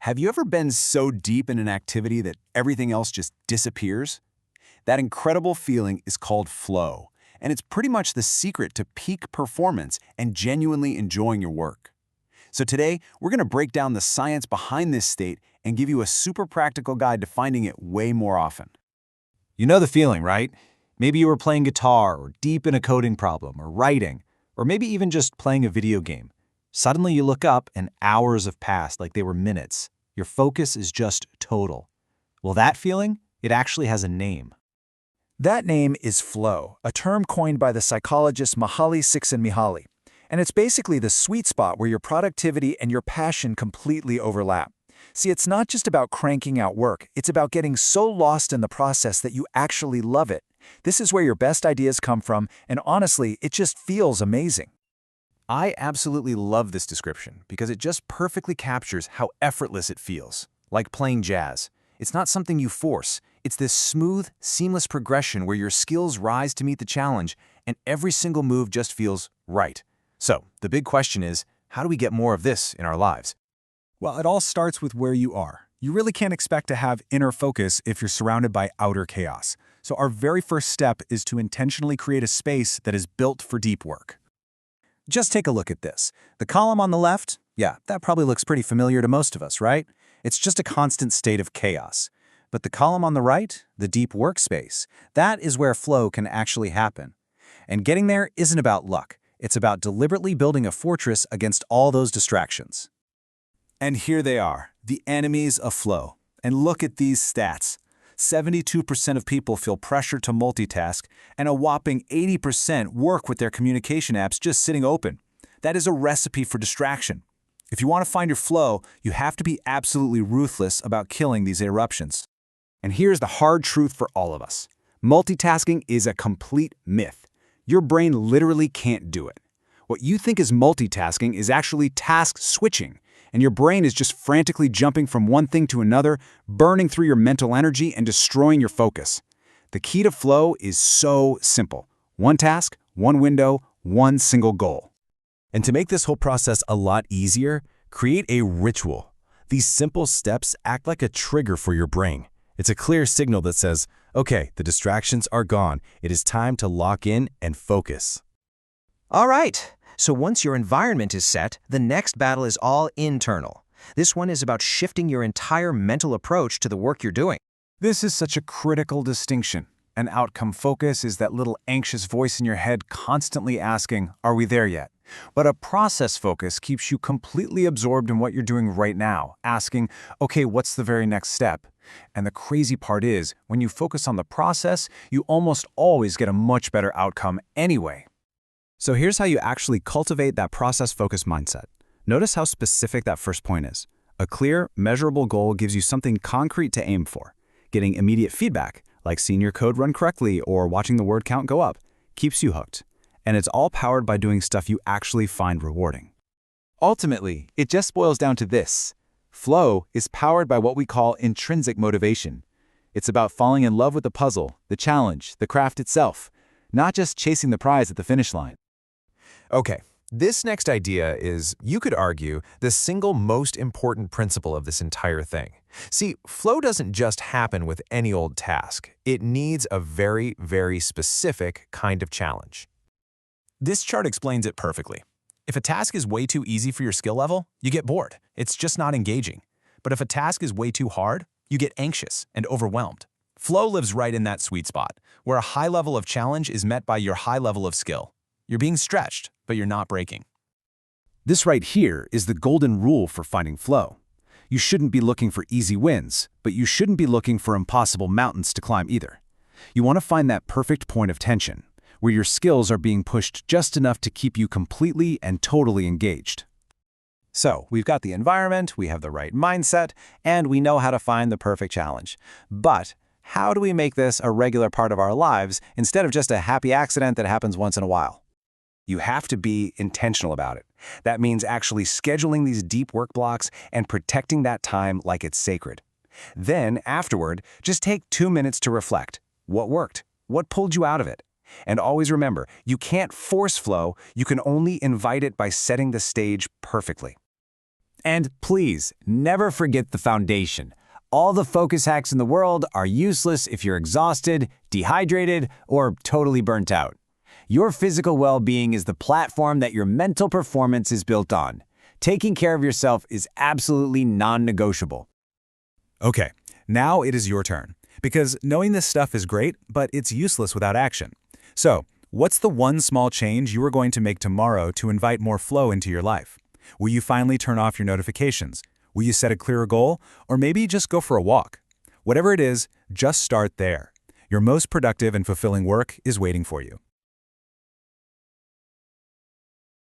Have you ever been so deep in an activity that everything else just disappears? That incredible feeling is called flow, and it's pretty much the secret to peak performance and genuinely enjoying your work. So today, we're going to break down the science behind this state and give you a super practical guide to finding it way more often. You know the feeling, right? Maybe you were playing guitar or deep in a coding problem or writing, or maybe even just playing a video game. Suddenly you look up and hours have passed like they were minutes. Your focus is just total. Well, that feeling, it actually has a name. That name is flow, a term coined by the psychologists Mihaly Csikszentmihalyi. And it's basically the sweet spot where your productivity and your passion completely overlap. See, it's not just about cranking out work, it's about getting so lost in the process that you actually love it. This is where your best ideas come from, and honestly, it just feels amazing. I absolutely love this description because it just perfectly captures how effortless it feels, like playing jazz. It's not something you force. It's this smooth, seamless progression where your skills rise to meet the challenge, and every single move just feels right. So, the big question is, how do we get more of this in our lives? Well, it all starts with where you are. You really can't expect to have inner focus if you're surrounded by outer chaos. So our very first step is to intentionally create a space that is built for deep work. Just take a look at this. The column on the left, yeah, that probably looks pretty familiar to most of us, right? It's just a constant state of chaos. But the column on the right, the deep workspace, that is where flow can actually happen. And getting there isn't about luck. It's about deliberately building a fortress against all those distractions. And here they are, the enemies of flow. And look at these stats. 72% of people feel pressure to multitask, and a whopping 80% work with their communication apps just sitting open. That is a recipe for distraction. If you want to find your flow, you have to be absolutely ruthless about killing these interruptions. And here's the hard truth for all of us. Multitasking is a complete myth. Your brain literally can't do it. What you think is multitasking is actually task switching, and your brain is just frantically jumping from one thing to another, burning through your mental energy and destroying your focus. The key to flow is so simple. One task, one window, one single goal. And to make this whole process a lot easier, create a ritual. These simple steps act like a trigger for your brain. It's a clear signal that says, okay, the distractions are gone. It is time to lock in and focus. All right. So once your environment is set, the next battle is all internal. This one is about shifting your entire mental approach to the work you're doing. This is such a critical distinction. An outcome focus is that little anxious voice in your head constantly asking, are we there yet? But a process focus keeps you completely absorbed in what you're doing right now, asking, okay, what's the very next step? And the crazy part is, when you focus on the process, you almost always get a much better outcome anyway. So here's how you actually cultivate that process-focused mindset. Notice how specific that first point is. A clear, measurable goal gives you something concrete to aim for. Getting immediate feedback, like seeing your code run correctly or watching the word count go up, keeps you hooked. And it's all powered by doing stuff you actually find rewarding. Ultimately, it just boils down to this. Flow is powered by what we call intrinsic motivation. It's about falling in love with the puzzle, the challenge, the craft itself, not just chasing the prize at the finish line. Okay, this next idea is, you could argue, the single most important principle of this entire thing. See, flow doesn't just happen with any old task. It needs a very, very specific kind of challenge. This chart explains it perfectly. If a task is way too easy for your skill level, you get bored. It's just not engaging. But if a task is way too hard, you get anxious and overwhelmed. Flow lives right in that sweet spot, where a high level of challenge is met by your high level of skill. You're being stretched, but you're not breaking. This right here is the golden rule for finding flow. You shouldn't be looking for easy wins, but you shouldn't be looking for impossible mountains to climb either. You want to find that perfect point of tension, where your skills are being pushed just enough to keep you completely and totally engaged. So, we've got the environment, we have the right mindset, and we know how to find the perfect challenge. But how do we make this a regular part of our lives instead of just a happy accident that happens once in a while? You have to be intentional about it. That means actually scheduling these deep work blocks and protecting that time like it's sacred. Then, afterward, just take 2 minutes to reflect. What worked? What pulled you out of it? And always remember, you can't force flow, you can only invite it by setting the stage perfectly. And please, never forget the foundation. All the focus hacks in the world are useless if you're exhausted, dehydrated, or totally burnt out. Your physical well-being is the platform that your mental performance is built on. Taking care of yourself is absolutely non-negotiable. Okay, now it is your turn. Because knowing this stuff is great, but it's useless without action. So, what's the one small change you are going to make tomorrow to invite more flow into your life? Will you finally turn off your notifications? Will you set a clearer goal? Or maybe just go for a walk? Whatever it is, just start there. Your most productive and fulfilling work is waiting for you.